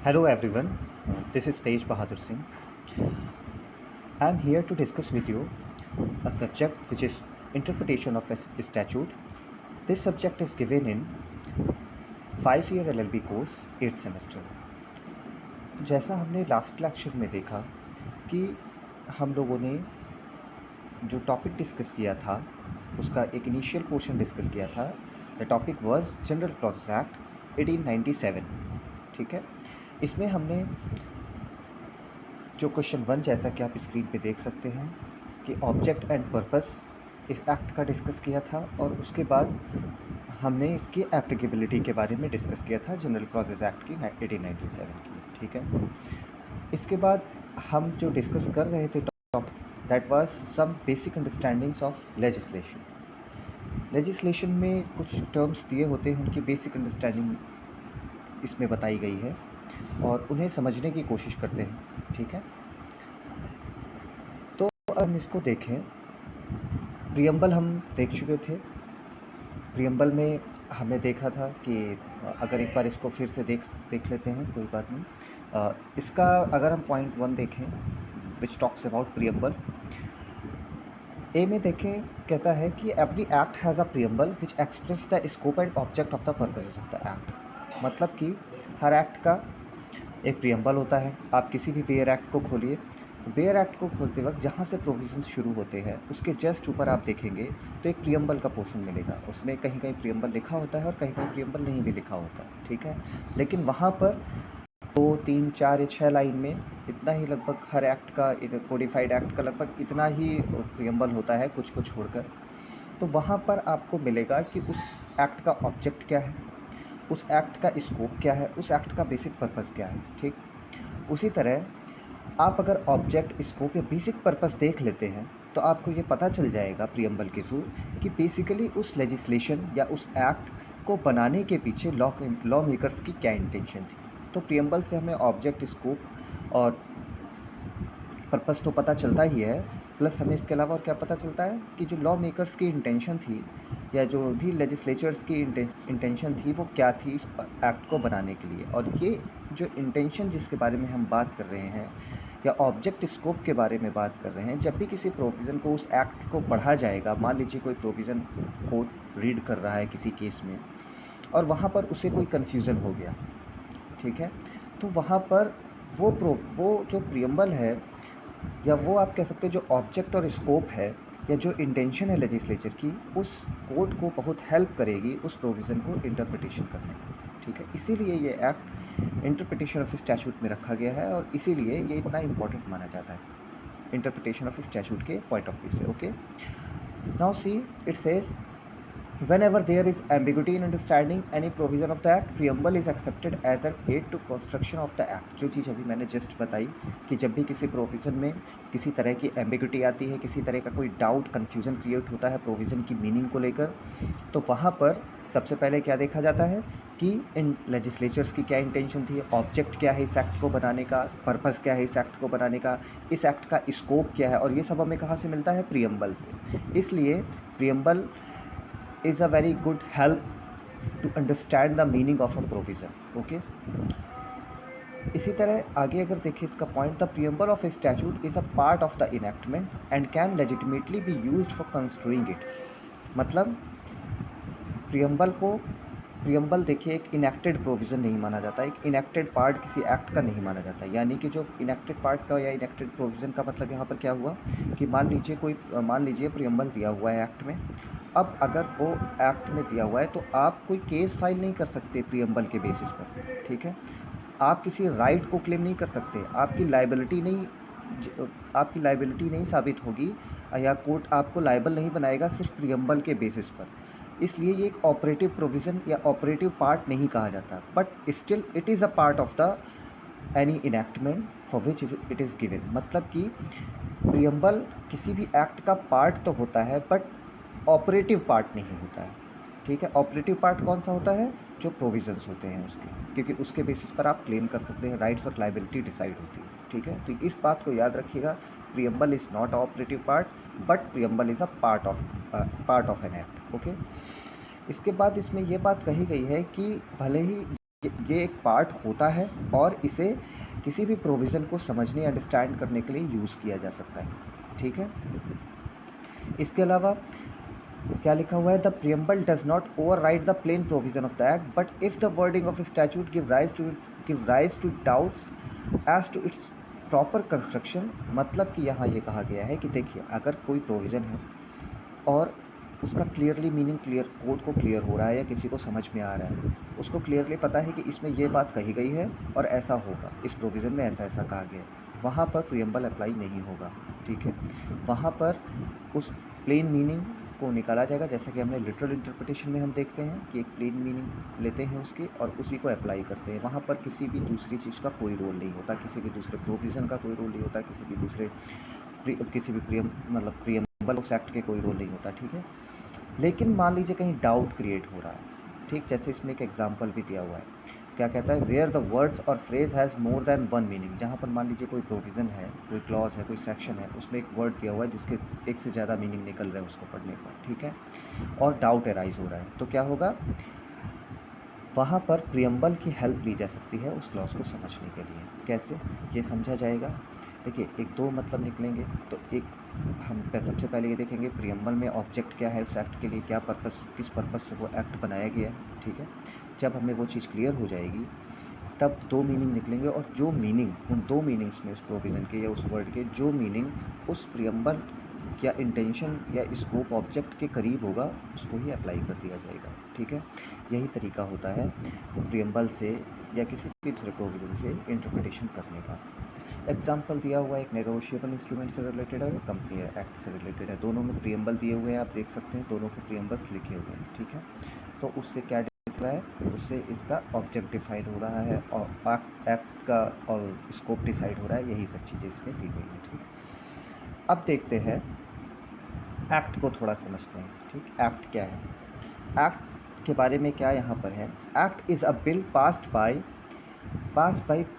Hello everyone, this is Tej Bahadur Singh. I am here to discuss with you a subject which is interpretation of a statute. This subject is given in 5-year LLB course 8th semester. जैसा हमने last lecture में देखा कि हम लोगों ने जो topic discuss किया था उसका एक इनिशियल पोर्शन डिस्कस किया था. The topic was general clauses act 1897. ठीक है, इसमें हमने जो क्वेश्चन 1 जैसा कि आप स्क्रीन पे देख सकते हैं कि ऑब्जेक्ट एंड पर्पस इस एक्ट का डिस्कस किया था और उसके बाद हमने इसकी एप्लीकेबिलिटी के बारे में डिस्कस किया था जनरल क्लॉजेस एक्ट की 1897 की. ठीक है, इसके बाद हम जो डिस्कस कर रहे थे topic that was some basic understandings of legislation. Legislation में कुछ टर्म्स दिए होते हैं, उनकी बेसिक अंडरस्टैंडिंग इसमें बताई गई है और उन्हें समझने की कोशिश करते हैं. ठीक है, तो हम इसको देखें. प्रियम्बल हम देख चुके थे. प्रियम्बल में हमने देखा था कि अगर एक बार इसको फिर से देख लेते हैं, कोई बात नहीं. इसका अगर हम पॉइंट 1 देखें विच टॉक्स अबाउट प्रियम्बल, ए में देखें, कहता है कि every act has a preamble which express the scope and object of the purposes of the act. मतलब कि हर एक्ट का एक प्रियम्बल होता है. आप किसी भी बेयर एक्ट को खोलिए, बेयर एक्ट को खोलते वक्त जहाँ से प्रोविजंस शुरू होते हैं उसके जस्ट ऊपर आप देखेंगे तो एक प्रियम्बल का पोर्शन मिलेगा. उसमें कहीं कहीं प्रियम्बल लिखा होता है और कहीं कहीं प्रियम्बल नहीं भी लिखा होता है. ठीक है, लेकिन वहाँ पर 2, 3, 4 या 6 लाइन में इतना ही लगभग हर एक्ट का, कोडिफाइड एक्ट का लगभग इतना ही प्रियम्बल होता है, कुछ को छोड़कर. तो वहाँ पर आपको मिलेगा कि उस एक्ट का ऑब्जेक्ट क्या है, उस एक्ट का स्कोप क्या है, उस एक्ट का बेसिक पर्पस क्या है. ठीक, उसी तरह आप अगर ऑब्जेक्ट, स्कोप या बेसिक पर्पस देख लेते हैं तो आपको ये पता चल जाएगा प्रियम्बल के थ्रू कि बेसिकली उस लेजिस्लेशन या उस एक्ट को बनाने के पीछे लॉ मेकर्स की क्या इंटेंशन थी. तो प्रियम्बल से हमें ऑब्जेक्ट, स्कोप और पर्पस तो पता चलता ही है, प्लस हमें इसके अलावा और क्या पता चलता है कि जो लॉ मेकर्स की इंटेंशन थी या जो भी लेजिस्लेचर्स की इंटेंशन थी वो क्या थी इस एक्ट को बनाने के लिए. और ये जो इंटेंशन जिसके बारे में हम बात कर रहे हैं या ऑब्जेक्ट, स्कोप के बारे में बात कर रहे हैं, जब भी किसी प्रोविज़न को, उस एक्ट को पढ़ा जाएगा, मान लीजिए कोई प्रोविज़न कोर्ट रीड कर रहा है किसी केस में और वहाँ पर उसे कोई कन्फ्यूज़न हो गया. ठीक है, तो वहाँ पर वो जो प्रियम्बल है या वो आप कह सकते हैं जो ऑब्जेक्ट और स्कोप है या जो इंटेंशन है लेजिस्लेचर की, उस कोर्ट को बहुत हेल्प करेगी उस प्रोविज़न को इंटरप्रिटेशन करने में. ठीक है, इसीलिए ये एक्ट इंटरप्रिटेशन ऑफ स्टैट्यूट में रखा गया है और इसीलिए ये इतना इम्पोर्टेंट माना जाता है इंटरप्रिटेशन ऑफ स्टैट्यूट के पॉइंट ऑफ व्यू से. Okay, now see it says whenever there is ambiguity in understanding any provision of the act, preamble is accepted as an aid to construction of the act. जो चीज़ अभी मैंने just बताई कि जब भी किसी provision में किसी तरह की एम्बिग्यूटी आती है, किसी तरह का कोई डाउट, कन्फ्यूज़न क्रिएट होता है प्रोविज़न की मीनिंग को लेकर, तो वहाँ पर सबसे पहले क्या देखा जाता है कि इन लेजिस्लेचर्स की क्या इंटेंशन थी, ऑब्जेक्ट क्या है इस एक्ट को बनाने का, पर्पस क्या है इस एक्ट को बनाने का, इस एक्ट का स्कोप क्या है, और ये सब हमें कहाँ से मिलता है, प्रियम्बल से. इसलिए preamble is a very good help to understand the meaning of a provision. Okay, इसी तरह आगे अगर देखें इसका point, the preamble of a statute is a part of the enactment and can legitimately be used for construing it. मतलब preamble देखिए एक enacted provision नहीं माना जाता, एक इनैक्टेड पार्ट किसी एक्ट का नहीं माना जाता. यानी कि जो इनैक्टेड पार्ट का या इनैक्टेड प्रोविज़न का मतलब यहाँ पर क्या हुआ कि मान लीजिए प्रियम्बल दिया हुआ है एक्ट में. अब अगर वो एक्ट में दिया हुआ है तो आप कोई केस फाइल नहीं कर सकते प्रियम्बल के बेसिस पर. ठीक है, आप किसी राइट को क्लेम नहीं कर सकते, आपकी लाइबिलिटी नहीं साबित होगी या कोर्ट आपको लाइबल नहीं बनाएगा सिर्फ प्रियम्बल के बेसिस पर. इसलिए ये एक ऑपरेटिव प्रोविज़न या ऑपरेटिव पार्ट नहीं कहा जाता, but still it is a part of the any enactment for which it is given. मतलब कि प्रियम्बल किसी भी एक्ट का पार्ट तो होता है बट ऑपरेटिव पार्ट नहीं होता है. ठीक है, ऑपरेटिव पार्ट कौन सा होता है, जो प्रोविजंस होते हैं उसके, क्योंकि उसके बेसिस पर आप क्लेम कर सकते हैं, राइट्स और लाइबिलिटी डिसाइड होती है. ठीक है, तो इस बात को याद रखिएगा, preamble is not operative part but preamble is a part of an act. Okay, इसके बाद इसमें यह बात कही गई है कि भले ही ये एक पार्ट होता है और इसे किसी भी प्रोविज़न को समझने, अंडरस्टैंड करने के लिए यूज़ किया जा सकता है, ठीक है। इसके अलावा क्या लिखा हुआ है, the preamble does not override the plain provision of the act, but if the wording of statute give rise to doubts as to its proper construction. मतलब कि यहाँ ये कहा गया है कि देखिए, अगर कोई प्रोविज़न है और उसका क्लियरली मीनिंग कोड को क्लियर हो रहा है या किसी को समझ में आ रहा है, उसको क्लियरली पता है कि इसमें ये बात कही गई है और ऐसा होगा, इस प्रोविज़न में ऐसा ऐसा कहा गया है, वहाँ पर प्रियम्बल अप्लाई नहीं होगा, ठीक है। वहाँ पर उस प्लेन मीनिंग को निकाला जाएगा, जैसा कि हमने लिटरल इंटरप्रिटेशन में हम देखते हैं कि एक प्लेन मीनिंग लेते हैं उसकी और उसी को अप्लाई करते हैं। वहाँ पर किसी भी दूसरी चीज़ का कोई रोल नहीं होता, किसी भी दूसरे प्रोविज़न का कोई रोल नहीं होता, किसी भी प्रियम्बल उस एक्ट के कोई रोल नहीं होता, ठीक है। लेकिन मान लीजिए कहीं डाउट क्रिएट हो रहा है, ठीक, जैसे इसमें एक एग्जांपल भी दिया हुआ है, क्या कहता है, वेयर द वर्ड्स और phrase has more than one meaning. जहाँ पर मान लीजिए कोई प्रोविज़न है, कोई क्लॉज है, कोई सेक्शन है, उसमें एक वर्ड दिया हुआ है जिसके एक से ज़्यादा मीनिंग निकल रहे हैं उसको पढ़ने पर, ठीक है, और डाउट अराइज हो रहा है, तो क्या होगा, वहाँ पर प्रियम्बल की हेल्प ली जा सकती है उस क्लॉज को समझने के लिए। कैसे ये समझा जाएगा, देखिए, एक दो मतलब निकलेंगे। तो एक हम सबसे पहले ये देखेंगे प्रियम्बल में ऑब्जेक्ट क्या है, उस एक्ट के लिए क्या पर्पस, किस पर्पस से वो एक्ट बनाया गया है, ठीक है। जब हमें वो चीज़ क्लियर हो जाएगी तब दो मीनिंग निकलेंगे, और जो मीनिंग उन दो मीनिंग्स में, उस प्रोविज़न के या उस वर्ड के जो मीनिंग उस प्रियम्बल या इंटेंशन या स्कोप ऑब्जेक्ट के करीब होगा, उसको ही अप्लाई कर दिया जाएगा, ठीक है। यही तरीका होता है प्रियम्बल से या किसी भी दूसरे प्रोविज़न से इंटरप्रिटेशन करने का। एग्जाम्पल दिया हुआ है, एक नेगोशिएबल इंस्ट्रूमेंट से रिलेटेड है, कंपनी एक्ट से रिलेटेड है, दोनों में प्रियम्बल दिए हुए हैं, आप देख सकते हैं दोनों के प्रियम्बल्स लिखे हुए हैं, ठीक है। तो उससे क्या दिख रहा है, उससे इसका ऑब्जेक्ट डिफाइन हो रहा है और एक्ट का और स्कोप डिसाइड हो रहा है, यही सब चीज़ें इसमें दी गई हैं, ठीक। अब देखते हैं एक्ट को थोड़ा समझते हैं, ठीक। एक्ट क्या है, एक्ट के बारे में क्या यहाँ पर है, act is a bill passed by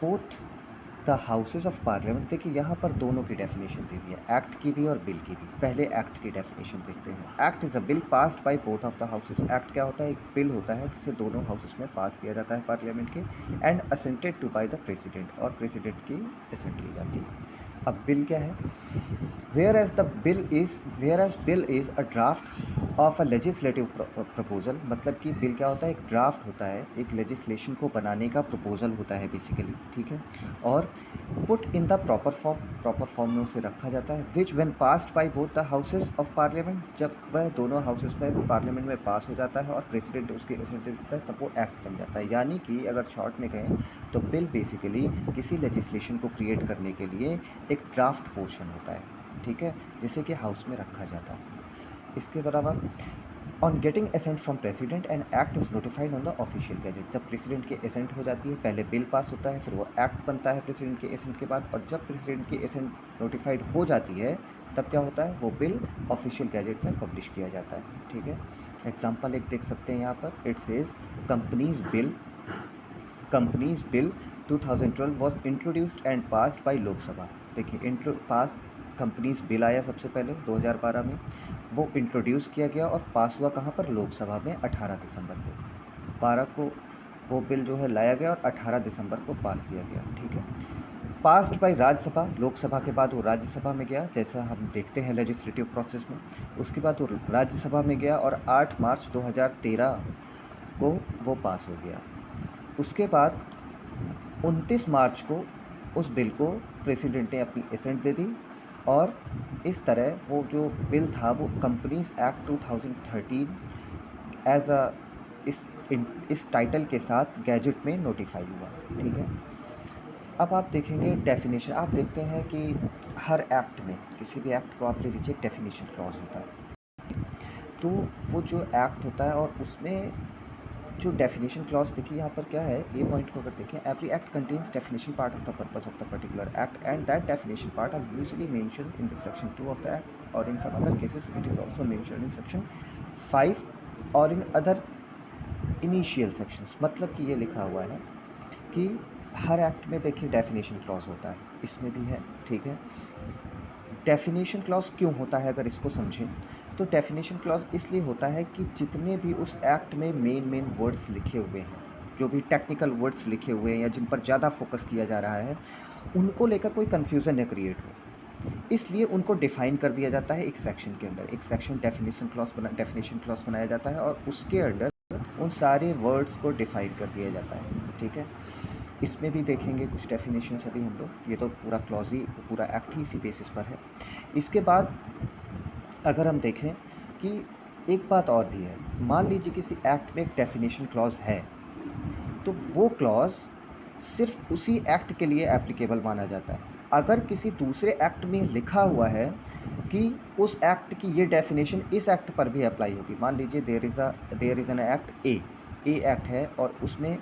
both the houses of parliament. देखिए, यहाँ पर दोनों की डेफिनेशन दी हुई है, एक्ट की भी और बिल की भी। पहले एक्ट की डेफिनेशन देखते हैं। Act is a bill passed by both of the houses. Act क्या होता है, एक बिल होता है जिसे दोनों हाउसेज में पास किया जाता है पार्लियामेंट के, and assented to by the president, और प्रेसिडेंट की असेंट ली जाती है। अब बिल क्या है, whereas bill is a draft of a legislative proposal. मतलब कि बिल क्या होता है, एक ड्राफ्ट होता है, एक लेजिस्लेशन को बनाने का प्रपोजल होता है बेसिकली, ठीक है। और put in the proper form में उसे रखा जाता है, विच when passed by both the houses of parliament. जब वह दोनों हाउसेज में पार्लियामेंट में पास हो जाता है और प्रेसिडेंट उसके असेंट देता है, तब वो एक्ट बन जाता है। यानी कि अगर शॉर्ट में कहें तो बिल बेसिकली किसी लेजिस्लेशन को क्रिएट करने के लिए एक ड्राफ्ट पोर्शन होता है, ठीक है, जिसे कि हाउस में रखा जाता है। इसके अलावा on getting assent from president and act is notified on the official gazette. जब प्रेसिडेंट की एसेंट हो जाती है, पहले बिल पास होता है, फिर वो एक्ट बनता है प्रेसिडेंट के एसेंट के बाद, और जब प्रेसिडेंट की एसेंट नोटिफाइड हो जाती है, तब क्या होता है, वो बिल ऑफिशियल गैजेट में पब्लिश किया जाता है, ठीक है। एग्जाम्पल एक देख सकते हैं यहाँ पर, it says companies bill 2012 was introduced and passed by Lok Sabha. देखिए, कंपनीज बिल आया सबसे पहले 2012 में, वो इंट्रोड्यूस किया गया और पास हुआ कहाँ पर, लोकसभा में 18 दिसंबर को। 12 को वो बिल जो है लाया गया और 18 दिसंबर को पास किया गया, ठीक है। पास्ड बाई राज्यसभा, लोकसभा के बाद वो राज्यसभा में गया, जैसा हम देखते हैं लेजिस्लेटिव प्रोसेस में। उसके बाद वो राज्यसभा में गया और 8 मार्च 2013 को वो पास हो गया। उसके बाद 29 मार्च को उस बिल को प्रेसिडेंट ने अपनी एसेंट दे दी, और इस तरह वो जो बिल था वो कंपनीज एक्ट 2013 एज अ इस टाइटल के साथ गैजेट में नोटिफाई हुआ, ठीक है। अब आप देखेंगे डेफिनेशन, आप देखते हैं कि हर एक्ट में, किसी भी एक्ट को आप ले लीजिए, डेफिनेशन क्लॉज होता है। तो वो जो एक्ट होता है और उसमें जो डेफिनेशन क्लॉज, देखिए यहाँ पर क्या है, ये पॉइंट को अगर देखें, every act contains definition part of the purpose of the particular act and that definition part are usually mentioned in the section 2 of the act, और in some other cases it is also mentioned in section 5 और in other initial sections. मतलब कि ये लिखा हुआ है कि हर act में देखिए डेफिनेशन क्लॉज होता है, इसमें भी है, ठीक है। डेफिनेशन क्लॉज क्यों होता है, अगर इसको समझें तो डेफिनेशन क्लॉज इसलिए होता है कि जितने भी उस एक्ट में मेन वर्ड्स लिखे हुए हैं, जो भी टेक्निकल वर्ड्स लिखे हुए हैं या जिन पर ज़्यादा फोकस किया जा रहा है, उनको लेकर कोई कन्फ्यूज़न न क्रिएट हो, इसलिए उनको डिफ़ाइन कर दिया जाता है एक सेक्शन के अंदर। एक सेक्शन डेफिनेशन क्लॉज बनाया जाता है और उसके अंडर उन सारे वर्ड्स को डिफ़ाइन कर दिया जाता है, ठीक है। इसमें भी देखेंगे कुछ डेफिनेशंस अभी हम लोग, ये तो पूरा क्लॉज ही, पूरा एक्ट ही इसी बेसिस पर है। इसके बाद अगर हम देखें कि एक बात और भी है, मान लीजिए किसी एक्ट में एक डेफिनेशन क्लॉज है, तो वो क्लॉज सिर्फ उसी एक्ट के लिए एप्लीकेबल माना जाता है। अगर किसी दूसरे एक्ट में लिखा हुआ है कि उस एक्ट की ये डेफिनेशन इस एक्ट पर भी अप्लाई होगी, मान लीजिए there is an act a act है और उसमें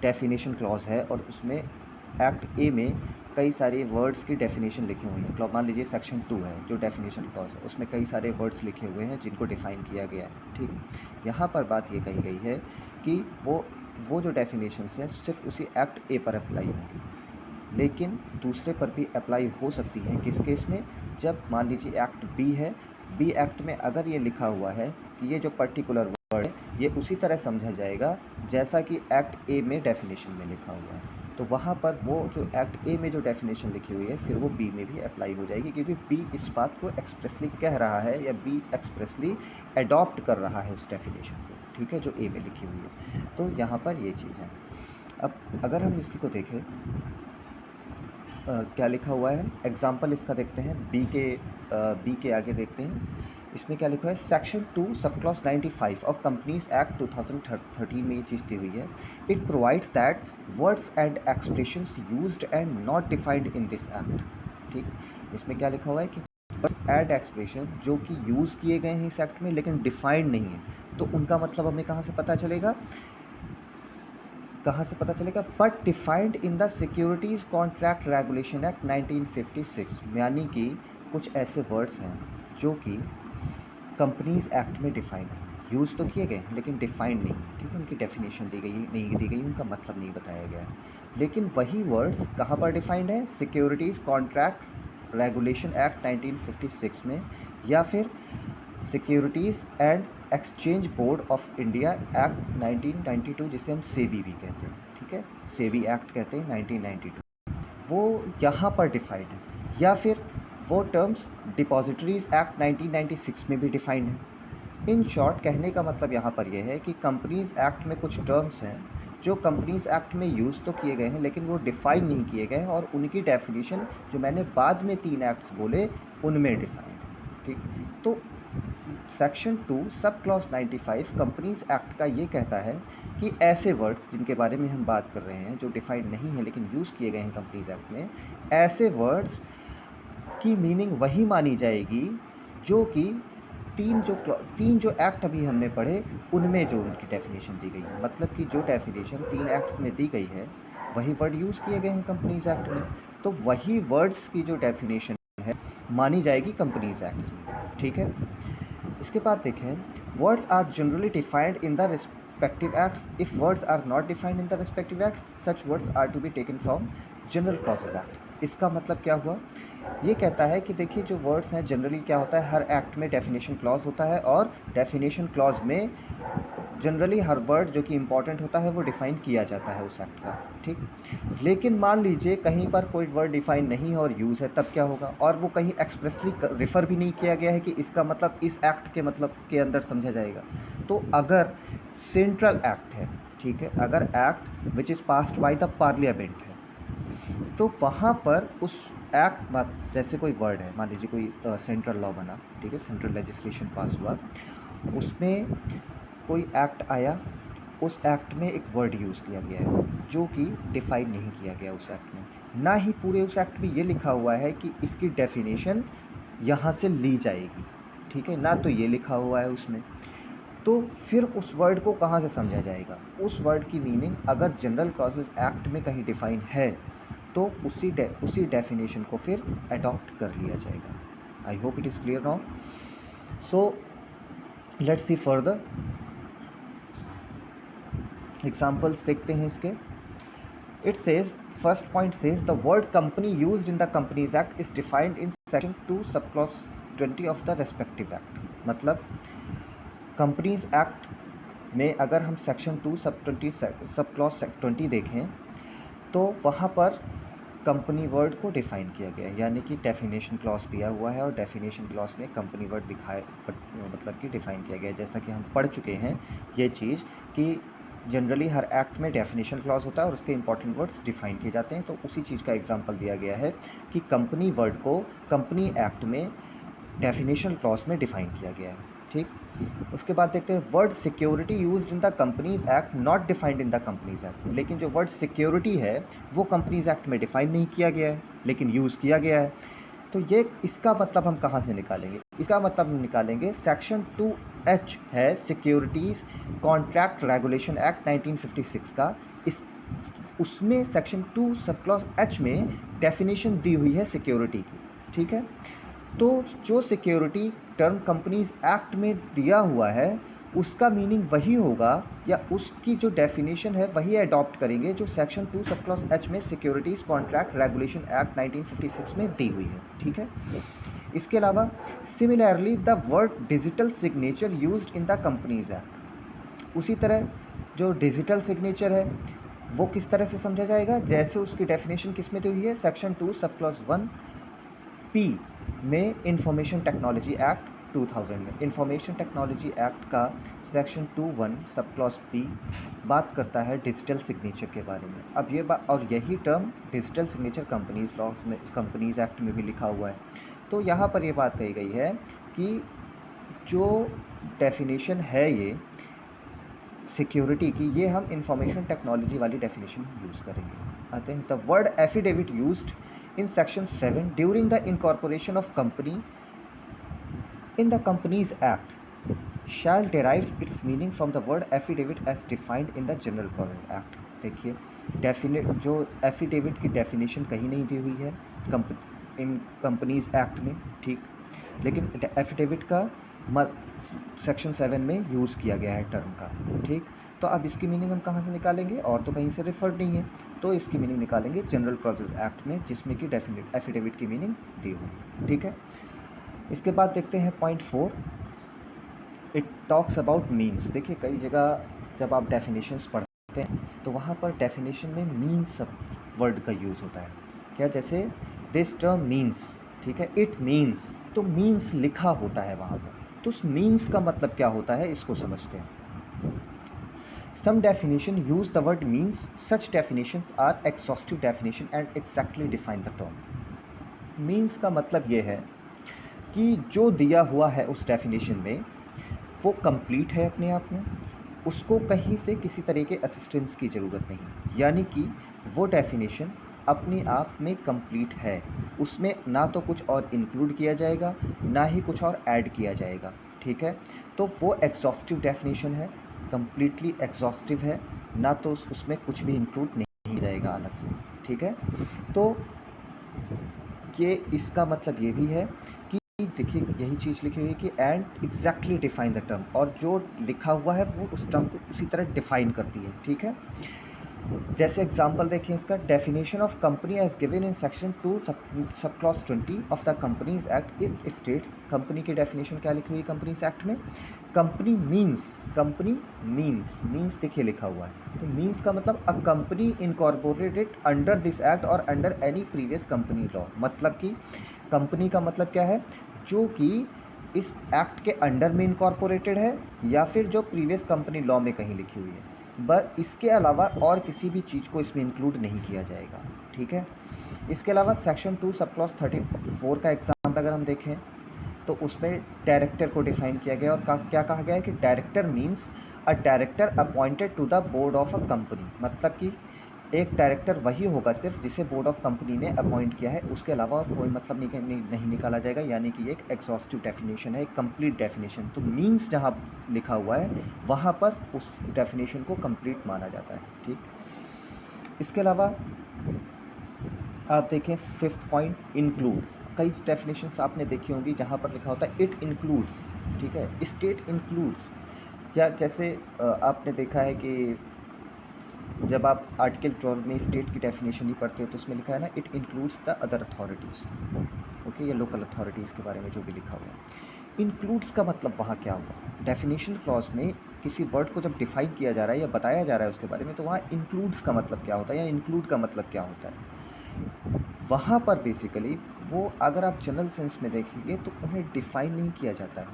डेफिनेशन क्लॉज है और उसमें एक्ट ए में कई सारे वर्ड्स की डेफिनेशन लिखी हुई है। मान लीजिए सेक्शन 2 है जो डेफिनेशन क्लॉज है, उसमें कई सारे वर्ड्स लिखे हुए हैं जिनको डिफ़ाइन किया गया है, ठीक। यहाँ पर बात ये कही गई है कि वो जो डेफिनेशंस हैं सिर्फ उसी एक्ट ए पर अप्लाई होंगी, लेकिन दूसरे पर भी अप्लाई हो सकती हैं। किस केस में? जब मान लीजिए एक्ट बी है, बी एक्ट में अगर ये लिखा हुआ है कि ये जो पर्टिकुलर वर्ड है ये उसी तरह समझा जाएगा जैसा कि एक्ट ए में डेफिनेशन में लिखा हुआ है, तो वहाँ पर वो जो एक्ट ए में जो डेफिनेशन लिखी हुई है फिर वो बी में भी अप्लाई हो जाएगी, क्योंकि बी इस बात को एक्सप्रेसली कह रहा है या बी एक्सप्रेसली अडॉप्ट कर रहा है उस डेफिनेशन को, ठीक है, जो ए में लिखी हुई है। तो यहाँ पर ये चीज़ है। अब अगर हम इसी को देखें, क्या लिखा हुआ है, एग्जाम्पल इसका देखते हैं। बी के आगे देखते हैं, इसमें क्या लिखा है, section 2 sub clause 95 of companies act 2013 में ये चीज़ दी हुई है। It provides that words and expressions used and not defined in this act, ठीक। इसमें क्या लिखा हुआ है कि वर्ड्स एंड एक्सप्रेशन जो कि यूज़ किए गए हैं इस एक्ट में लेकिन डिफाइंड नहीं है, तो उनका मतलब हमें कहाँ से पता चलेगा, but defined in the securities contract regulation act 1956, यानी कि कुछ ऐसे वर्ड्स हैं जो कि कंपनीज एक्ट में डिफाइंड है, यूज़ तो किए गए लेकिन डिफाइंड नहीं, ठीक है, उनकी डेफिनेशन नहीं दी गई, उनका मतलब नहीं बताया गया है, लेकिन वही वर्ड्स कहाँ पर डिफाइंड है, सिक्योरिटीज़ कॉन्ट्रैक्ट रेगुलेशन एक्ट 1956 में, या फिर securities and exchange board of India act 1992 जिसे हम सेबी भी कहते हैं, ठीक है, सेबी एक्ट कहते हैं 1992, वो यहाँ पर डिफाइंड है। या फिर वो टर्म्स डिपॉजिटरीज एक्ट 1996 में भी डिफाइंड है। इन शॉर्ट कहने का मतलब यहाँ पर यह है कि कंपनीज एक्ट में कुछ टर्म्स हैं जो कंपनीज एक्ट में यूज़ तो किए गए हैं लेकिन वो डिफ़ाइन नहीं किए गए हैं, और उनकी डेफिनेशन जो मैंने बाद में 3 एक्ट्स बोले उनमें डिफाइंड है, ठीक। तो section 2 sub clause 95 companies act का ये कहता है कि ऐसे वर्ड्स जिनके बारे में हम बात कर रहे हैं जो डिफाइंड नहीं है लेकिन यूज़ किए गए हैं कंपनीज एक्ट में, ऐसे वर्ड्स की मीनिंग वही मानी जाएगी जो कि तीन जो एक्ट अभी हमने पढ़े उनमें जो उनकी डेफिनेशन दी गई है, मतलब कि जो डेफिनेशन 3 एक्ट्स में दी गई है वही वर्ड यूज़ किए गए हैं कंपनीज एक्ट में, तो वही वर्ड्स की जो डेफिनेशन है मानी जाएगी कंपनीज एक्ट में, ठीक है। इसके बाद देखें, words are generally defined in the respective acts, if words are not defined in the respective act such words are to be taken from general clauses act. इसका मतलब क्या हुआ, ये कहता है कि देखिए जो वर्ड्स हैं जनरली क्या होता है, हर एक्ट में डेफिनेशन क्लॉज होता है और डेफिनेशन क्लॉज में जनरली हर वर्ड जो कि इम्पॉर्टेंट होता है वो डिफ़ाइन किया जाता है उस एक्ट का, ठीक। लेकिन मान लीजिए कहीं पर कोई वर्ड डिफ़ाइन नहीं है और यूज़ है, तब क्या होगा, और वो कहीं एक्सप्रेसली रिफ़र भी नहीं किया गया है कि इसका मतलब इस एक्ट के मतलब के अंदर समझा जाएगा। तो अगर सेंट्रल एक्ट है, ठीक है, अगर act which is passed by the parliament है, तो वहाँ पर उस एक्ट, जैसे कोई वर्ड है, मान लीजिए कोई सेंट्रल लॉ बना, ठीक है, सेंट्रल लेजिस्लेशन पास हुआ, उसमें कोई एक्ट आया, उस एक्ट में एक वर्ड यूज़ किया गया है जो कि डिफ़ाइन नहीं किया गया उस एक्ट में, ना ही पूरे उस एक्ट में ये लिखा हुआ है कि इसकी डेफिनेशन यहाँ से ली जाएगी, ठीक है, ना तो ये लिखा हुआ है उसमें, तो फिर उस वर्ड को कहाँ से समझा जाएगा, उस वर्ड की मीनिंग अगर जनरल क्लॉजेज एक्ट में कहीं डिफ़ाइन है तो उसी डेफिनेशन को फिर अडॉप्ट कर लिया जाएगा। I hope it is clear now. So let's see further examples देखते हैं इसके। It says, first point says the word company used in the companies act is defined in section 2 sub clause 20 of the respective act. मतलब companies act में अगर हम section 2 sub clause 20 देखें तो वहाँ पर कंपनी वर्ड को डिफ़ाइन किया गया है, यानी कि डेफिनेशन क्लॉज दिया हुआ है और डेफिनेशन क्लॉज में कंपनी वर्ड मतलब कि डिफ़ाइन किया गया है। जैसा कि हम पढ़ चुके हैं ये चीज़ कि जनरली हर एक्ट में डेफिनेशन क्लॉज होता है और उसके इंपॉर्टेंट वर्ड्स डिफ़ाइन किए जाते हैं, तो उसी चीज़ का एग्जांपल दिया गया है कि कंपनी वर्ड को कंपनी एक्ट में डेफिनेशन क्लॉज में डिफ़ाइन किया गया है। ठीक, उसके बाद देखते हैं word security used in the companies act not defined in the companies act. लेकिन जो वर्ड सिक्योरिटी है वो कंपनीज एक्ट में डिफाइन नहीं किया गया है लेकिन यूज़ किया गया है। तो ये इसका मतलब हम कहाँ से निकालेंगे? इसका मतलब हम निकालेंगे सेक्शन 2H है सिक्योरिटीज़ कॉन्ट्रैक्ट रेगुलेशन एक्ट 1956 का। इस उसमें सेक्शन 2 सब क्लॉज H में डेफिनेशन दी हुई है सिक्योरिटी की। ठीक है, तो जो सिक्योरिटी टर्म कंपनीज एक्ट में दिया हुआ है उसका मीनिंग वही होगा या उसकी जो डेफिनेशन है वही अडॉप्ट करेंगे जो सेक्शन 2 सब क्लॉज H में सिक्योरिटीज़ कॉन्ट्रैक्ट रेगुलेशन एक्ट 1956 में दी हुई है। ठीक है, इसके अलावा similarly the word digital signature used in the companies act, उसी तरह जो डिजिटल सिग्नेचर है वो किस तरह से समझा जाएगा, जैसे उसकी डेफिनेशन किस में दी हुई है सेक्शन 2 सब क्लॉज 1 P में इंफॉर्मेशन टेक्नोलॉजी एक्ट 2000 में। इंफॉर्मेशन टेक्नोलॉजी एक्ट का सेक्शन 2(1) सब क्लॉज P बात करता है डिजिटल सिग्नेचर के बारे में। अब ये बात और यही term digital signature companies laws में कंपनीज एक्ट में भी लिखा हुआ है। तो यहाँ पर ये बात कही गई है कि जो डेफिनेशन है ये सिक्योरिटी की, ये हम इंफॉर्मेशन टेक्नोलॉजी वाली डेफिनेशन यूज़ करेंगे। आते हैं the word affidavit used in section 7 during the incorporation of company in the companies act shall derive its meaning from the word affidavit as defined in the general process act। देखिए definite जो affidavit की definition कहीं नहीं दी हुई है इन companies act में। ठीक, लेकिन एफिडेविट का सेक्शन 7 में यूज़ किया गया है टर्म का। ठीक, तो अब इसकी मीनिंग हम कहाँ से निकालेंगे, और तो कहीं से रेफर्ड नहीं है, तो इसकी मीनिंग निकालेंगे जनरल प्रोसेस एक्ट में जिसमें कि डेफिनेट एफिडेविट की मीनिंग दी हुई। ठीक है, इसके बाद देखते हैं point 4, it talks about means. देखिए कई जगह जब आप डेफिनेशंस पढ़ते हैं तो वहाँ पर डेफिनेशन में मीन्स सब वर्ड का यूज़ होता है। क्या, जैसे दिस टर्म मीन्स, ठीक है, इट मीन्स, तो मीन्स लिखा होता है वहाँ पर, तो उस मीन्स का मतलब क्या होता है इसको समझते हैं। Some definition use the word means. Such definitions are exhaustive definition and exactly define the term. Means का मतलब ये है कि जो दिया हुआ है उस डेफिनेशन में वो कंप्लीट है अपने आप में, उसको कहीं से किसी तरह के असिस्टेंस की ज़रूरत नहीं, यानी कि वो डेफिनेशन अपने आप में कंप्लीट है, उसमें ना तो कुछ और इंक्लूड किया जाएगा ना ही कुछ और ऐड किया जाएगा। ठीक है, तो वो एग्जॉस्टिव डेफिनेशन है, कम्प्लीटली एग्जॉस्टिव है, ना तो उसमें कुछ भी इंक्लूड नहीं जाएगा अलग से। ठीक है, तो ये इसका मतलब ये भी है कि देखिए यही चीज़ लिखी हुई है कि and exactly define the term, और जो लिखा हुआ है वो उस टर्म को उसी तरह डिफाइन करती है। ठीक है, जैसे एग्जांपल देखें इसका, definition of company as given in section 2 sub clause 20 of the companies act is states. Company की डेफिनेशन क्या लिखी हुई है कंपनीज एक्ट में, कंपनी मीन्स देखिए लिखा हुआ है, तो मीन्स का मतलब a company incorporated under this act और under any previous company law. मतलब कि कंपनी का मतलब क्या है, जो कि इस एक्ट के अंडर में इनकॉर्पोरेटेड है या फिर जो प्रीवियस कंपनी लॉ में कहीं लिखी हुई है, बस इसके अलावा और किसी भी चीज़ को इसमें इंक्लूड नहीं किया जाएगा। ठीक है, इसके अलावा सेक्शन 2 सब क्लॉज 34 का एग्जाम्पल अगर हम देखें तो उसमें डायरेक्टर को डिफाइन किया गया और क्या कहा गया है कि director means a director appointed to the board of a company. मतलब कि एक डायरेक्टर वही होगा सिर्फ जिसे बोर्ड ऑफ कंपनी ने अपॉइंट किया है, उसके अलावा और कोई मतलब नहीं निकाला जाएगा, यानी कि एक एग्जॉस्टिव डेफिनेशन है, एक कंप्लीट डेफिनेशन। तो मीन्स जहाँ लिखा हुआ है वहाँ पर उस डेफिनेशन को कंप्लीट माना जाता है। ठीक, इसके अलावा आप देखें 5th पॉइंट, इंक्लूड। कई डेफिनेशंस आपने देखी होंगी जहाँ पर लिखा होता है इट इंक्लूड्स। ठीक है, स्टेट इंक्लूड्स, या जैसे आपने देखा है कि जब आप आर्टिकल 12 में स्टेट की डेफिनेशन ही पढ़ते हो तो उसमें लिखा है ना, it includes the other authorities. Okay, या लोकल अथॉरिटीज़ के बारे में जो भी लिखा हुआ है। इंक्लूड्स का मतलब वहाँ क्या हुआ, डेफिनेशन क्लॉज में किसी वर्ड को जब डिफाइन किया जा रहा है या बताया जा रहा है उसके बारे में, तो वहाँ इंक्लूड्स का मतलब क्या होता है या इंक्लूड का मतलब क्या होता है, वहाँ पर बेसिकली वो अगर आप जनरल सेंस में देखेंगे तो उन्हें डिफाइन नहीं किया जाता है,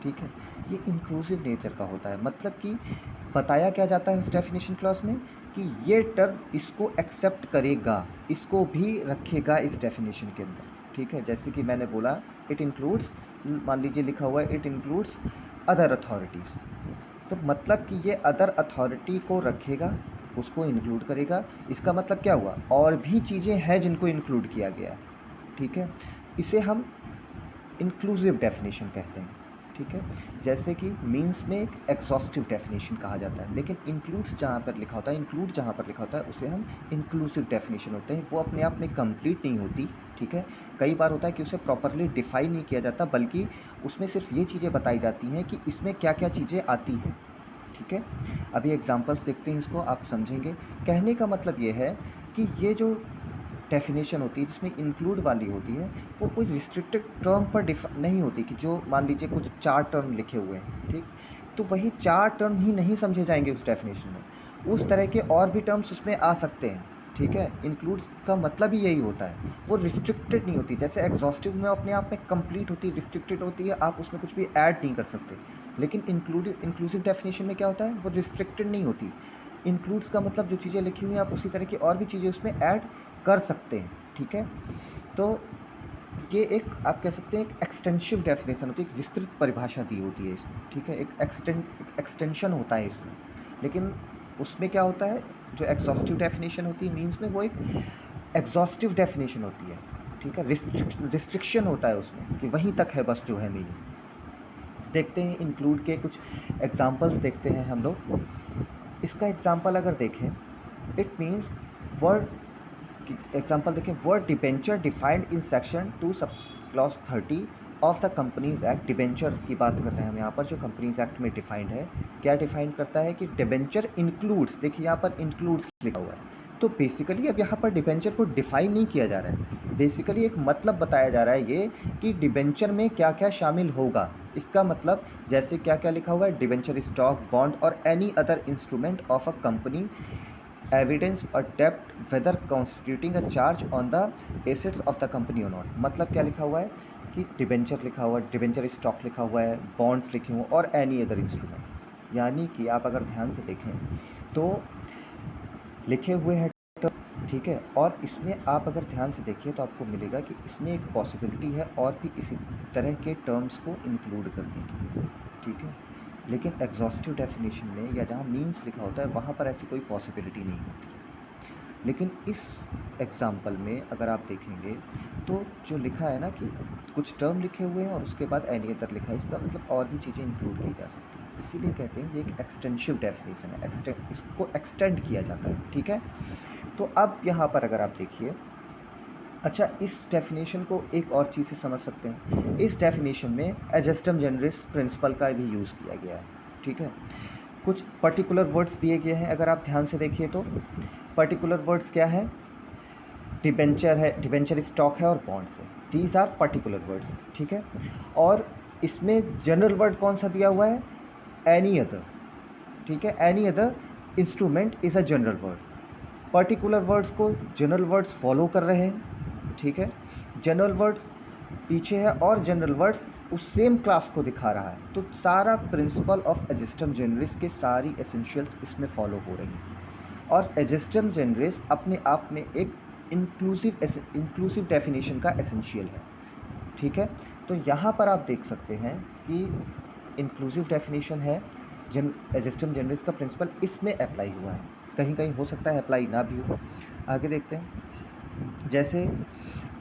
ठीक है। ये इंक्लूसिव नेचर का होता है, मतलब कि बताया क्या जाता है उस डेफिनेशन क्लॉज में कि ये टर्म इसको एक्सेप्ट करेगा, इसको भी रखेगा इस डेफिनेशन के अंदर, ठीक है। जैसे कि मैंने बोला इट इंक्लूड्स, मान लीजिए लिखा हुआ है इट इंक्लूड्स अदर अथॉरिटीज़, तो मतलब कि ये अदर अथॉरिटी को रखेगा, उसको इंक्लूड करेगा। इसका मतलब क्या हुआ, और भी चीज़ें हैं जिनको इंक्लूड किया गया है, ठीक है। इसे हम इंक्लूसिव डेफिनेशन कहते हैं, ठीक है। जैसे कि मीन्स में एक एग्जॉस्टिव डेफिनेशन कहा जाता है, लेकिन इंक्लूड्स जहाँ पर लिखा होता है, इंक्लूड जहाँ पर लिखा होता है उसे हम इंक्लूसिव डेफिनेशन होते हैं। वो अपने आप में कंप्लीट नहीं होती, ठीक है। कई बार होता है कि उसे प्रॉपरली डिफाइन नहीं किया जाता, बल्कि उसमें सिर्फ ये चीज़ें बताई जाती हैं कि इसमें क्या क्या चीज़ें आती हैं, ठीक है। अभी एग्जांपल्स देखते हैं, इसको आप समझेंगे। कहने का मतलब ये है कि ये जो डेफिनेशन होती है जिसमें इंक्लूड वाली होती है, वो कोई रिस्ट्रिक्टेड टर्म पर नहीं होती कि जो मान लीजिए कुछ 4 टर्म लिखे हुए हैं, ठीक, तो वही 4 टर्म ही नहीं समझे जाएंगे उस डेफिनेशन में, उस तरह के और भी टर्म्स उसमें आ सकते हैं, ठीक है। इंक्लूड का मतलब ही यही होता है, वो रिस्ट्रिक्टेड नहीं होती। जैसे एग्जॉस्टिव में अपने आप में कंप्लीट होती है, रिस्ट्रिक्टेड होती है, आप उसमें कुछ भी ऐड नहीं कर सकते, लेकिन इंक्लूसिव डेफिनेशन में क्या होता है, वो रिस्ट्रिक्टेड नहीं होती। इंक्लूड्स का मतलब जो चीज़ें लिखी हुई हैं आप उसी तरह की और भी चीज़ें उसमें ऐड कर सकते हैं, ठीक है। तो ये एक आप कह सकते हैं एक एक्सटेंसिव डेफिनेशन होती है, एक विस्तृत परिभाषा दी होती है इसमें, ठीक है। एक एक्सटेंशन होता है इसमें, लेकिन उसमें क्या होता है, जो एग्जॉस्टिव डेफिनेशन होती है मीन्स में, वो एक एग्जॉस्टिव डेफिनेशन होती है, ठीक है। रिस्ट्रिक्शन होता है उसमें कि वहीं तक है बस जो है मीनिंग। देखते हैं इंक्लूड के कुछ एग्जाम्पल्स देखते हैं हम लोग। इसका एग्जाम्पल अगर देखें, इट मीन्स वर्ड, एग्जाम्पल देखें, word debenture defined in section 2 sub clause 30 of the companies act. Debenture की बात कर रहे हैं हम यहाँ पर, जो कंपनीज एक्ट में डिफाइंड है। क्या डिफाइन करता है कि डिबेंचर इंक्लूड्स, देखिए यहाँ पर इंक्लूड्स लिखा हुआ है, तो बेसिकली अब यहाँ पर डिबेंचर को डिफाइन नहीं किया जा रहा है, बेसिकली एक मतलब बताया जा रहा है ये कि डिबेंचर में क्या क्या शामिल होगा। इसका मतलब जैसे क्या क्या लिखा हुआ है, डिबेंचर स्टॉक बॉन्ड और any other instrument of a company evidence और डेप्ट whether constituting a charge on the assets of the company और नॉट। मतलब क्या लिखा हुआ है कि डिबेंचर लिखा हुआ है, डिबेंचर स्टॉक लिखा हुआ है, बॉन्ड्स लिखे हुए और एनी अदर इंस्ट्रूमेंट। यानी कि आप अगर ध्यान से देखें तो लिखे हुए हैं, ठीक है। और इसमें आप अगर ध्यान से देखिए तो आपको मिलेगा कि इसमें एक पॉसिबिलिटी है और भी इसी तरह के टर्म्स को इंक्लूड करने की, ठीक है। लेकिन एग्जॉस्टिव डेफिनेशन में या जहाँ मीन्स लिखा होता है वहाँ पर ऐसी कोई पॉसिबिलिटी नहीं होती। लेकिन इस एग्जाम्पल में अगर आप देखेंगे तो जो लिखा है ना कि कुछ टर्म लिखे हुए हैं और उसके बाद एनी अदर लिखा है, इसका मतलब और भी चीज़ें इंक्लूड की जा सकती हैं, इसीलिए कहते हैं ये एक एक्सटेंसिव डेफिनेशन है, इसको एक्सटेंड किया जाता है, ठीक है। तो अब यहाँ पर अगर आप देखिए, अच्छा इस डेफिनेशन को एक और चीज़ से समझ सकते हैं, इस डेफिनेशन में एडजस्टम जनरस प्रिंसिपल का भी यूज़ किया गया है, ठीक है। कुछ पर्टिकुलर वर्ड्स दिए गए हैं, अगर आप ध्यान से देखिए तो पर्टिकुलर वर्ड्स क्या है, डिबेंचर है, डिबेंचर स्टॉक है और बॉन्ड्स है, दीज आर पर्टिकुलर वर्ड्स, ठीक है। और इसमें जनरल वर्ड कौन सा दिया हुआ है, एनी अदर, ठीक है। Any other instrument is a general word, particular words को जनरल वर्ड्स फॉलो कर रहे हैं, ठीक है। जनरल वर्ड्स पीछे है और जनरल वर्ड्स उस सेम क्लास को दिखा रहा है, तो सारा प्रिंसिपल ऑफ एडजस्टम जनरस के सारी एसेंशियल्स इसमें फॉलो हो रही हैं। और एडजस्टम जनरस अपने आप में एक इंक्लूसिव डेफिनेशन का एसेंशियल है, ठीक है। तो यहाँ पर आप देख सकते हैं कि इंक्लूसिव डेफिनेशन है, एडजस्टम जनरस का प्रिंसिपल इसमें अप्लाई हुआ है, कहीं कहीं हो सकता है अप्लाई ना भी हो। आगे देखते हैं, जैसे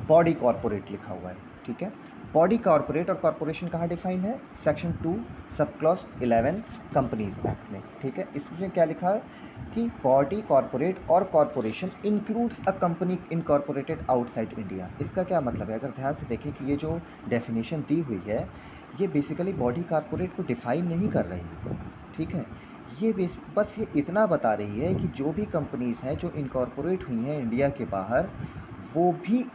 बॉडी कॉर्पोरेट लिखा हुआ है, ठीक है। बॉडी कॉर्पोरेट और कॉर्पोरेशन कहाँ डिफाइन है, section 2 sub clause 11 companies act में, ठीक है। इसमें क्या लिखा है कि बॉडी कॉर्पोरेट और corporation includes a company incorporated outside India. इसका क्या मतलब है, अगर ध्यान से देखें कि ये जो डेफिनेशन दी हुई है ये बेसिकली बॉडी कॉर्पोरेट को डिफाइन नहीं कर रही है, ठीक है। ये बस ये इतना बता रही है कि जो भी कंपनीज़ हैं जो इनकॉर्पोरेट हुई हैं इंडिया के बाहर, वो भी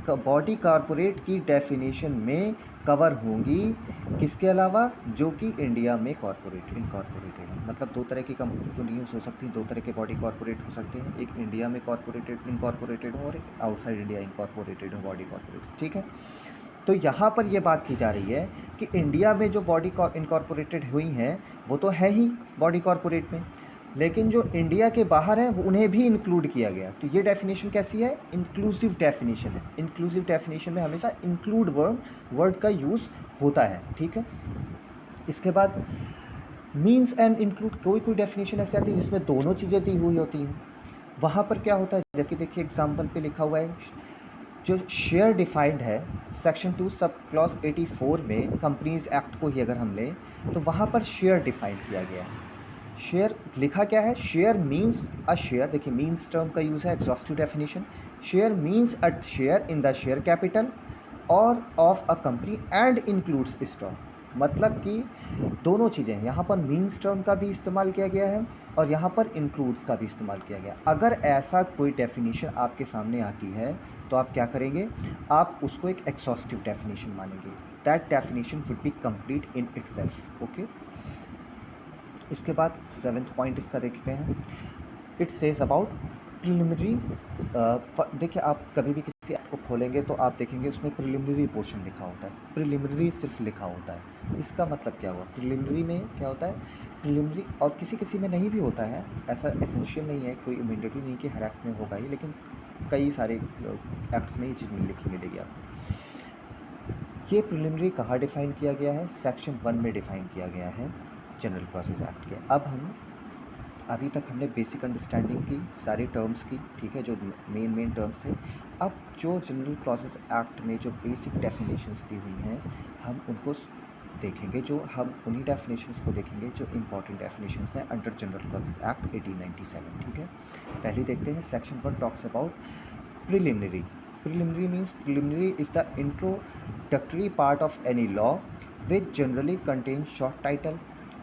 बॉडी कॉरपोरेट की डेफिनेशन में कवर होंगी, किसके अलावा, जो कि इंडिया में इनकॉर्पोरेटेड है। मतलब दो तरह की कंपनीज हो सकती हैं, दो तरह के बॉडी कॉरपोरेट हो सकते हैं, एक इंडिया में इनकॉर्पोरेटेड हो और एक आउटसाइड इंडिया इनकॉर्पोरेटेड हो बॉडी कॉरपोरेट, ठीक है। तो यहाँ पर ये बात की जा रही है कि इंडिया में जो बॉडी इनकॉर्पोरेटेड हुई हैं वो तो है ही बॉडी कॉरपोरेट में, लेकिन जो इंडिया के बाहर है वो उन्हें भी इंक्लूड किया गया। तो ये डेफिनेशन कैसी है, इंक्लूसिव डेफिनेशन है। इंक्लूसिव डेफिनेशन में हमेशा इंक्लूड वर्ड का यूज़ होता है, ठीक है। इसके बाद मीन्स एंड इंक्लूड, कोई डेफिनेशन ऐसी आती है जिसमें दोनों चीज़ें दी हुई होती हैं। वहाँ पर क्या होता है, जैसे देखिए एग्जाम्पल पे लिखा हुआ है, जो शेयर डिफाइंड है सेक्शन 2 सब क्लॉज 84 में, कंपनीज एक्ट को ही अगर हम लें तो वहाँ पर शेयर डिफाइन किया गया है। शेयर लिखा क्या है, शेयर मीन्स अ शेयर, देखिए मीन्स टर्म का यूज़ है, exhaustive definition. Share means a share in the share capital और of a company and includes stock. मतलब कि दोनों चीज़ें हैं, यहाँ पर मीन्स टर्म का भी इस्तेमाल किया गया है और यहाँ पर इंक्लूड्स का भी इस्तेमाल किया गया। अगर ऐसा कोई डेफिनेशन आपके सामने आती है तो आप क्या करेंगे, आप उसको एक एक्सॉस्टिव डेफिनेशन मानेंगे। That definition would be complete in itself, okay. उसके बाद 7th पॉइंट इसका देखते हैं, इट सेज अबाउट प्रिलिमिनरी। देखिए आप कभी भी किसी ऐप को खोलेंगे तो आप देखेंगे उसमें प्रिलिमिनरी पोर्शन लिखा होता है, प्रिलिमिनरी सिर्फ लिखा होता है। इसका मतलब क्या हुआ, प्रिलिमिनरी में क्या होता है, प्रिलिमिनरी, और किसी किसी में नहीं भी होता है, ऐसा एसेंशियल नहीं है, कोई इमीडिएटली नहीं कि हर एक्ट में होगा ही, लेकिन कई सारे एक्ट्स में ये चीज़ लिखी मिलेगी आपको। ये प्रिलिमिनरी कहाँ डिफाइन किया गया है, सेक्शन 1 में डिफाइन किया गया है जनरल क्लॉसेज एक्ट के। अब हम अभी तक हमने बेसिक अंडरस्टैंडिंग की सारी टर्म्स की, ठीक है, जो मेन टर्म्स थे। अब जो जनरल क्लॉसेज एक्ट में जो बेसिक डेफिनेशंस दी हुई हैं हम उनको देखेंगे, जो हम उन्हीं डेफिनेशंस को देखेंगे जो इंपॉर्टेंट डेफिनेशंस हैं अंडर जनरल क्लॉसेज एक्ट 1897, ठीक है। पहले देखते हैं, section 1 talks about preliminary. Preliminary means, preliminary is the introductory part of any law which generally contain short title,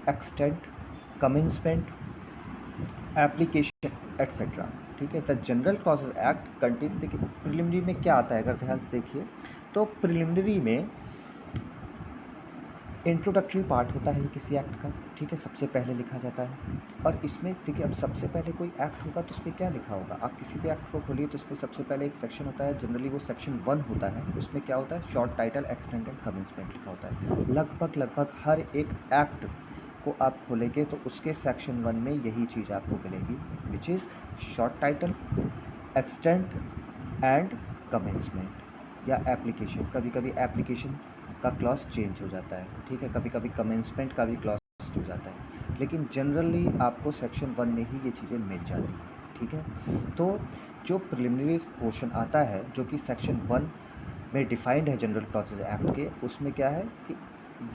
extent, commencement, application etcetera, ठीक है। The general clauses act contains, देखिए preliminary में क्या आता है, अगर ध्यान से देखिए तो प्रिलिमिनरी में इंट्रोडक्टरी पार्ट होता है किसी एक्ट का, ठीक है, सबसे पहले लिखा जाता है। और इसमें देखिए अब सबसे पहले कोई एक्ट होगा तो उसमें क्या लिखा होगा, आप किसी भी एक्ट को खोलिए तो उसमें सबसे पहले एक सेक्शन होता है, जनरली वो सेक्शन 1 होता है। उसमें क्या होता है, short title, extent and commencement लिखा होता है। लगभग हर एक एक्ट को आप खोलेंगे तो उसके सेक्शन 1 में यही चीज़ आपको मिलेगी, which is short title, extent and commencement या एप्लीकेशन। कभी कभी एप्लीकेशन का क्लॉज चेंज हो जाता है, ठीक है, कभी कभी कमेंसमेंट का भी क्लॉज हो जाता है, लेकिन जनरली आपको सेक्शन 1 में ही ये चीज़ें मिल जाती हैं, ठीक है। तो जो प्रिलिमिनरी पोर्शन आता है जो कि सेक्शन 1 में डिफाइंड है जनरल क्लॉसेज एक्ट के, उसमें क्या है कि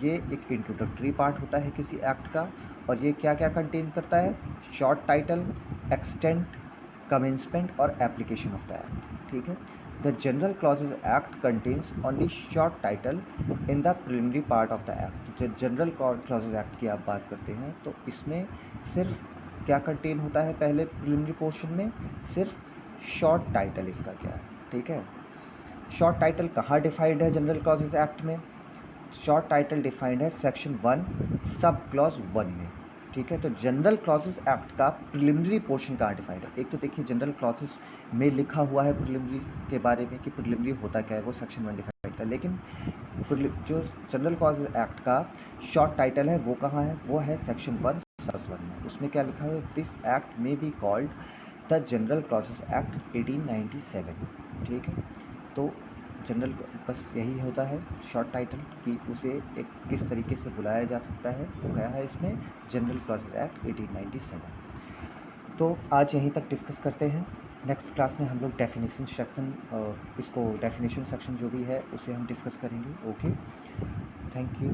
ये एक इंट्रोडक्टरी पार्ट होता है किसी एक्ट का, और ये क्या क्या कंटेन करता है, शॉर्ट टाइटल, एक्सटेंट, कमेंसमेंट और एप्लीकेशन ऑफ द एक्ट, ठीक है। The general clauses act contains only short title in the preliminary part of the act. जो जनरल क्लॉसेज एक्ट की आप बात करते हैं तो इसमें सिर्फ क्या कंटेन होता है, पहले प्रिलिमिनरी पोर्शन में सिर्फ शॉर्ट टाइटल इसका क्या है, ठीक है। शॉर्ट टाइटल कहाँ डिफाइंड है जनरल क्लॉसेज एक्ट में, शॉर्ट टाइटल डिफाइंड है सेक्शन 1 सब क्लॉज 1 में, ठीक है। तो जनरल क्लॉसेज एक्ट का प्रिलिमिनरी पोर्शन कहाँ डिफाइंड है, एक तो देखिए जनरल क्लॉसेज में लिखा हुआ है प्रिलिमिनरी के बारे में कि प्रिलिमिनरी होता क्या है, वो सेक्शन 1 डिफाइंड है, लेकिन जो जनरल क्लॉसेज एक्ट का शॉर्ट टाइटल है वो कहाँ है, वो है सेक्शन 1 सब 1 में। उसमें क्या लिखा है, दिस एक्ट में be called the general clauses act 1897, ठीक है। तो जनरल बस यही होता है शॉर्ट टाइटल कि उसे एक किस तरीके से बुलाया जा सकता है, वो गया है इसमें जनरल क्लॉसेज एक्ट 1897। तो आज यहीं तक डिस्कस करते हैं, नेक्स्ट क्लास में हम लोग डेफिनेशन सेक्शन, इसको डेफिनेशन सेक्शन जो भी है उसे हम डिस्कस करेंगे, ओके, थैंक यू।